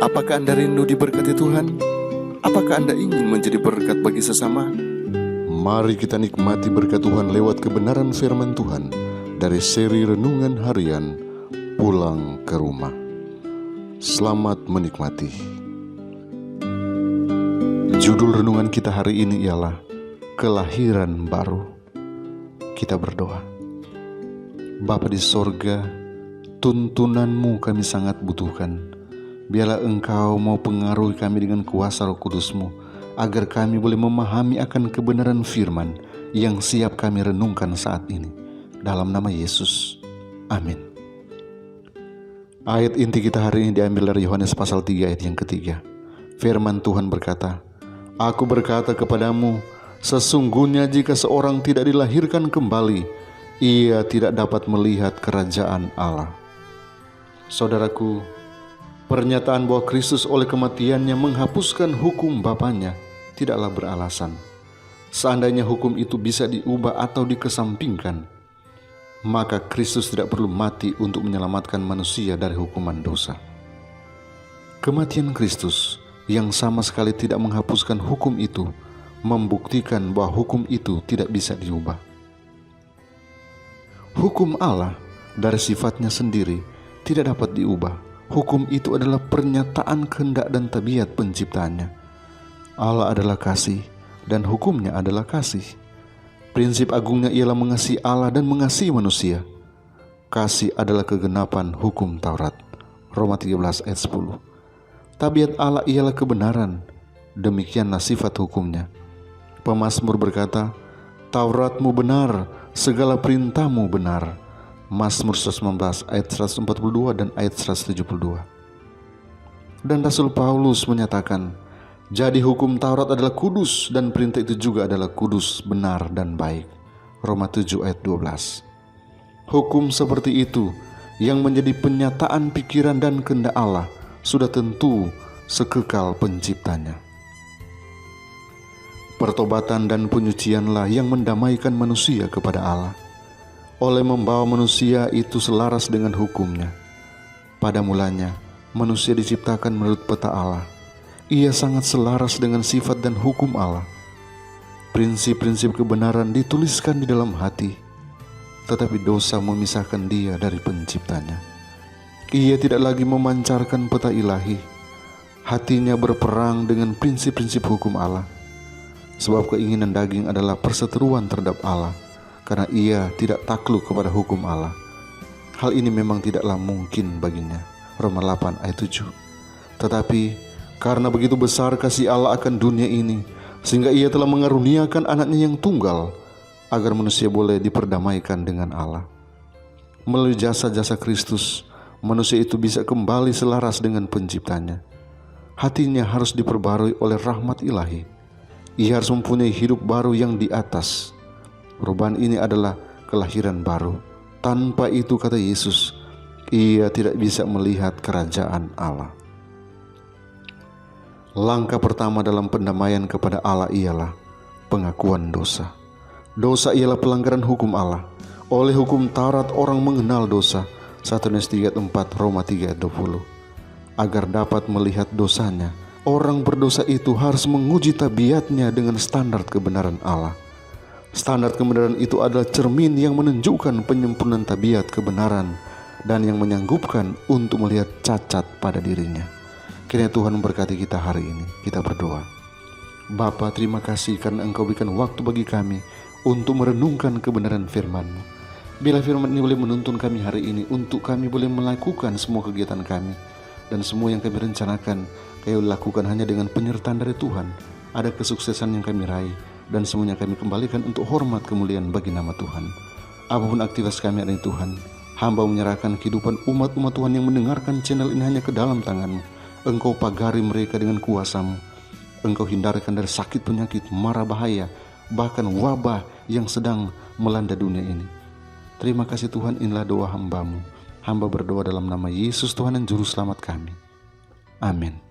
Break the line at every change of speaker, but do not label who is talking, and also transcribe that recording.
Apakah Anda rindu diberkati Tuhan? Apakah Anda ingin menjadi berkat bagi sesama?
Mari kita nikmati berkat Tuhan lewat kebenaran firman Tuhan dari seri Renungan Harian Pulang ke Rumah. Selamat menikmati. Judul renungan kita hari ini ialah Kelahiran Baru. Kita berdoa. Bapa di sorga, tuntunan-Mu kami sangat butuhkan. Biarlah Engkau mau pengaruhi kami dengan kuasa Roh Kudus-Mu, agar kami boleh memahami akan kebenaran firman yang siap kami renungkan saat ini. Dalam nama Yesus, amin. Ayat inti kita hari ini diambil dari Yohanes pasal 3 ayat yang ketiga. Firman Tuhan berkata, Aku berkata kepadamu, sesungguhnya jika seorang tidak dilahirkan kembali, ia tidak dapat melihat kerajaan Allah. Saudaraku, pernyataan bahwa Kristus oleh kematiannya menghapuskan hukum Bapanya tidaklah beralasan. Seandainya hukum itu bisa diubah atau dikesampingkan, maka Kristus tidak perlu mati untuk menyelamatkan manusia dari hukuman dosa. Kematian Kristus yang sama sekali tidak menghapuskan hukum itu membuktikan bahwa hukum itu tidak bisa diubah. Hukum Allah dari sifatnya sendiri tidak dapat diubah. Hukum itu adalah pernyataan kehendak dan tabiat penciptanya. Allah adalah kasih dan hukumnya adalah kasih. Prinsip agungnya ialah mengasihi Allah dan mengasihi manusia. Kasih adalah kegenapan hukum Taurat. Roma 13 ayat 10. Tabiat Allah ialah kebenaran. Demikianlah sifat hukumnya. Pemazmur berkata, Tauratmu benar, segala perintahmu benar. Mazmur 119 ayat 142 dan ayat 172. Dan Rasul Paulus menyatakan, jadi hukum Taurat adalah kudus dan perintah itu juga adalah kudus, benar dan baik. Roma 7 ayat 12. Hukum seperti itu yang menjadi penyataan pikiran dan kehendak Allah sudah tentu sekekal penciptanya. Pertobatan dan penyucianlah yang mendamaikan manusia kepada Allah, oleh membawa manusia itu selaras dengan hukumnya. Pada mulanya, manusia diciptakan menurut peta Allah. Ia sangat selaras dengan sifat dan hukum Allah. Prinsip-prinsip kebenaran dituliskan di dalam hati, tetapi dosa memisahkan dia dari penciptanya. Ia tidak lagi memancarkan peta ilahi. Hatinya berperang dengan prinsip-prinsip hukum Allah, sebab keinginan daging adalah perseteruan terhadap Allah, karena ia tidak takluk kepada hukum Allah. Hal ini memang tidaklah mungkin baginya. Roma 8 ayat 7. Tetapi karena begitu besar kasih Allah akan dunia ini, sehingga ia telah mengaruniakan anaknya yang tunggal, agar manusia boleh diperdamaikan dengan Allah. Melalui jasa-jasa Kristus, manusia itu bisa kembali selaras dengan penciptanya. Hatinya harus diperbarui oleh rahmat ilahi. Ia harus mempunyai hidup baru yang di atas. Perubahan ini adalah kelahiran baru. Tanpa itu, kata Yesus, ia tidak bisa melihat kerajaan Allah. Langkah pertama dalam pendamaian kepada Allah ialah pengakuan dosa. Dosa ialah pelanggaran hukum Allah. Oleh hukum Taurat orang mengenal dosa. 1 Yohanes 3 ayat 4, Roma 3 ayat 20. Agar dapat melihat dosanya, orang berdosa itu harus menguji tabiatnya dengan standar kebenaran Allah. Standar kebenaran itu adalah cermin yang menunjukkan penyempurnaan tabiat kebenaran dan yang menyanggupkan untuk melihat cacat pada dirinya. Kiranya Tuhan memberkati kita hari ini. Kita berdoa. Bapa, terima kasih karena Engkau berikan waktu bagi kami untuk merenungkan kebenaran firman-Mu. Bila firman ini boleh menuntun kami hari ini, untuk kami boleh melakukan semua kegiatan kami, dan semua yang kami rencanakan, kami lakukan hanya dengan penyertaan dari Tuhan. Ada kesuksesan yang kami raih, dan semuanya kami kembalikan untuk hormat kemuliaan bagi nama Tuhan. Apapun aktivitas kami hari ini Tuhan, hamba menyerahkan kehidupan umat-umat Tuhan yang mendengarkan channel ini hanya ke dalam tangan-Mu. Engkau pagari mereka dengan kuasa-Mu. Engkau hindarkan dari sakit penyakit, mara bahaya, bahkan wabah yang sedang melanda dunia ini. Terima kasih Tuhan, inilah doa hamba-Mu. Hamba berdoa dalam nama Yesus Tuhan dan Juru Selamat kami. Amin.